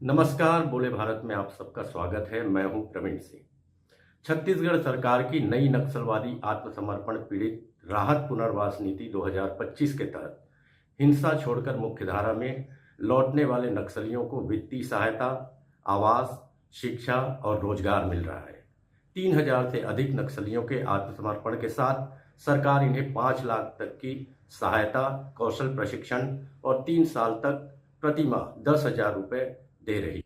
नमस्कार, बोले भारत में आप सबका स्वागत है। मैं हूं प्रवीण सिंह। छत्तीसगढ़ सरकार की नई नक्सलवादी आत्मसमर्पण पीड़ित राहत पुनर्वास नीति 2025 के तहत हिंसा छोड़कर मुख्यधारा में लौटने वाले नक्सलियों को वित्तीय सहायता, आवास, शिक्षा और रोजगार मिल रहा है। 3,000 से अधिक नक्सलियों के आत्मसमर्पण के साथ सरकार इन्हें 5 लाख तक की सहायता, कौशल प्रशिक्षण और 3 साल तक प्रतिमाह 10,000 रुपये दे रही।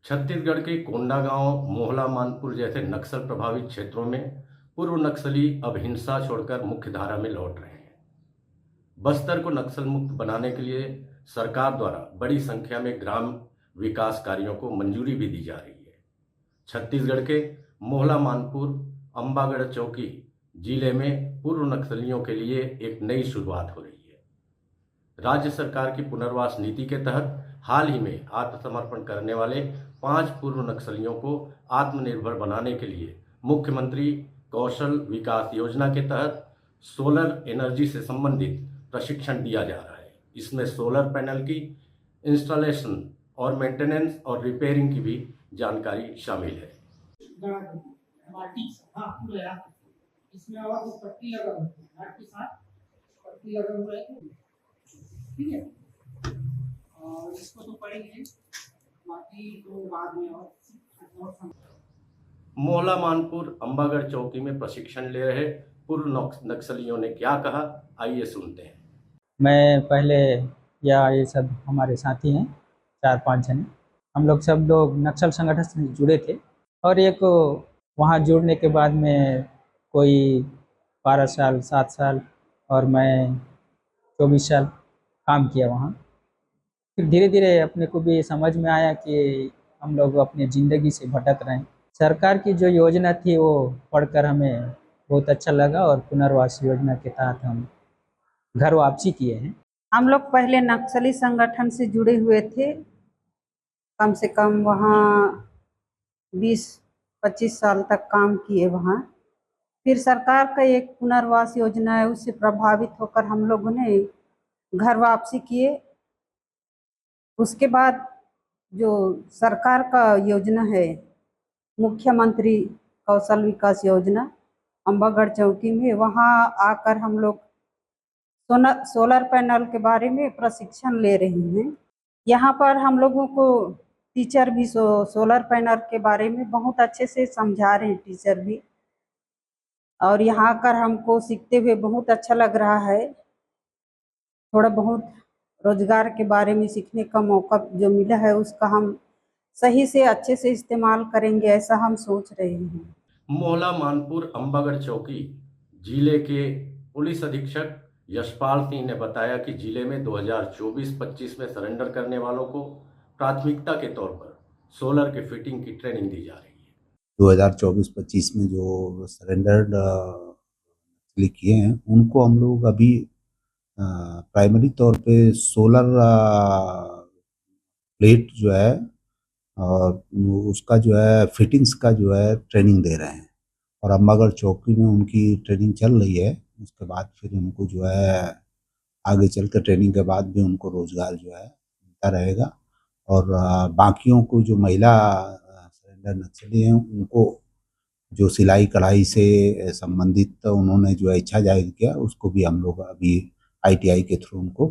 छत्तीसगढ़ के कोंडागांव, मोहला मानपुर जैसे नक्सल प्रभावित क्षेत्रों में पूर्व नक्सली अब हिंसा छोड़कर मुख्यधारा में लौट रहे हैं। बस्तर को नक्सल मुक्त बनाने के लिए सरकार द्वारा बड़ी संख्या में ग्राम विकास कार्यों को मंजूरी भी दी जा रही है। छत्तीसगढ़ के मोहला मानपुर, अंबागढ़ चौकी जिले में पूर्व नक्सलियों के लिए एक नई शुरुआत हो रही है। राज्य सरकार की पुनर्वास नीति के तहत हाल ही में आत्मसमर्पण करने वाले 5 पूर्व नक्सलियों को आत्मनिर्भर बनाने के लिए मुख्यमंत्री कौशल विकास योजना के तहत सोलर एनर्जी से संबंधित प्रशिक्षण दिया जा रहा है। इसमें सोलर पैनल की इंस्टॉलेशन और मेंटेनेंस और रिपेयरिंग की भी जानकारी शामिल है। इसमें और वो पट्टी लगा हुआ है, नाट के साथ पट्टी लगा हुआ है, ठीक है। और इसको तो पढ़ेंगे, बाकी तो बाद में और मोहला मानपुर, अंबागढ़ चौकी में प्रशिक्षण ले रहे पूर्व नक्सलियों ने क्या कहा, आइए सुनते हैं। मैं पहले या ये सब हमारे साथी हैं 4-5 जने, हम लोग सब लोग नक्सल संगठन से जुड़े थे और एक वहाँ जुड़ने के बाद में कोई 12 साल 7 साल और मैं 24 साल काम किया वहाँ। फिर धीरे धीरे अपने को भी समझ में आया कि हम लोग अपनी ज़िंदगी से भटक रहे हैं। सरकार की जो योजना थी वो पढ़कर हमें बहुत अच्छा लगा और पुनर्वास योजना के तहत हम घर वापसी किए हैं। हम लोग पहले नक्सली संगठन से जुड़े हुए थे, कम से कम वहाँ 20-25 साल तक काम किए वहाँ। फिर सरकार का एक पुनर्वास योजना है, उससे प्रभावित होकर हम लोगों ने घर वापसी किए। उसके बाद जो सरकार का योजना है मुख्यमंत्री कौशल विकास योजना अंबागढ़ चौकी में, वहाँ आकर हम लोग सोलर पैनल के बारे में प्रशिक्षण ले रहे हैं। यहाँ पर हम लोगों को टीचर भी सोलर पैनल के बारे में बहुत अच्छे से समझा रहे हैं, टीचर भी। और यहाँ आकर हमको सीखते हुए बहुत अच्छा लग रहा है। थोड़ा बहुत रोजगार के बारे में सीखने का मौका जो मिला है उसका हम सही से अच्छे से इस्तेमाल करेंगे, ऐसा हम सोच रहे हैं। मोहला मानपुर, अंबागढ़ चौकी जिले के पुलिस अधीक्षक यशपाल सिंह ने बताया कि जिले में 2024-25 में सरेंडर करने वालों को प्राथमिकता के तौर पर सोलर के फिटिंग की ट्रेनिंग दी जा रही है। 2024-25 में जो सरेंडर्ड किए हैं उनको हम लोग अभी प्राइमरी तौर पे सोलर प्लेट जो है और उसका जो है फिटिंग्स का जो है ट्रेनिंग दे रहे हैं और अंबागढ़ चौकी में उनकी ट्रेनिंग चल रही है। उसके बाद फिर उनको जो है आगे चल कर ट्रेनिंग के बाद भी उनको रोजगार जो है मिलता रहेगा और बाकियों को जो महिला सरेंडर नक्सली हैं उनको जो सिलाई कढ़ाई से संबंधित उन्होंने जो इच्छा जाहिर किया उसको भी हम लोग अभी ITI के थ्रू उनको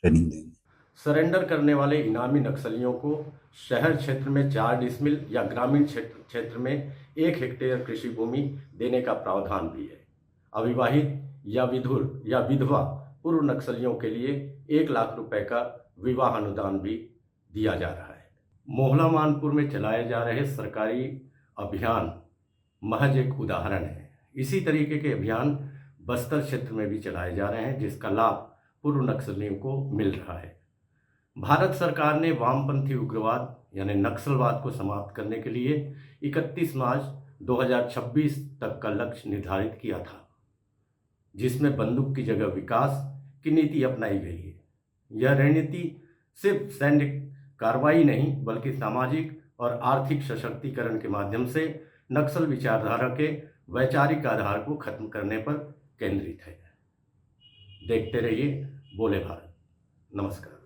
ट्रेनिंग देंगे। सरेंडर करने वाले इनामी नक्सलियों को शहर क्षेत्र में 4 डिसमिल या ग्रामीण क्षेत्र में 1 हेक्टेयर कृषि भूमि देने का प्रावधान भी है। अविवाहित या विधुर या विधवा पूर्व नक्सलियों के लिए 1 लाख रुपए का विवाह अनुदान भी दिया जा रहा है। मोहला मानपुर में चलाए जा रहे सरकारी अभियान महज एक उदाहरण है। इसी तरीके के अभियान बस्तर क्षेत्र में भी चलाए जा रहे हैं, जिसका लाभ पूर्व नक्सलियों को मिल रहा है। भारत सरकार ने वामपंथी उग्रवाद यानी नक्सलवाद को समाप्त करने के लिए 31 मार्च 2026 तक का लक्ष्य निर्धारित किया था, जिसमें बंदूक की जगह विकास की नीति अपनाई गई है। यह रणनीति सिर्फ सैन्य कार्रवाई नहीं बल्कि सामाजिक और आर्थिक सशक्तिकरण के माध्यम से नक्सल विचारधारा के वैचारिक आधार को खत्म करने पर केंद्रित है। देखते रहिए बोले भारत। नमस्कार।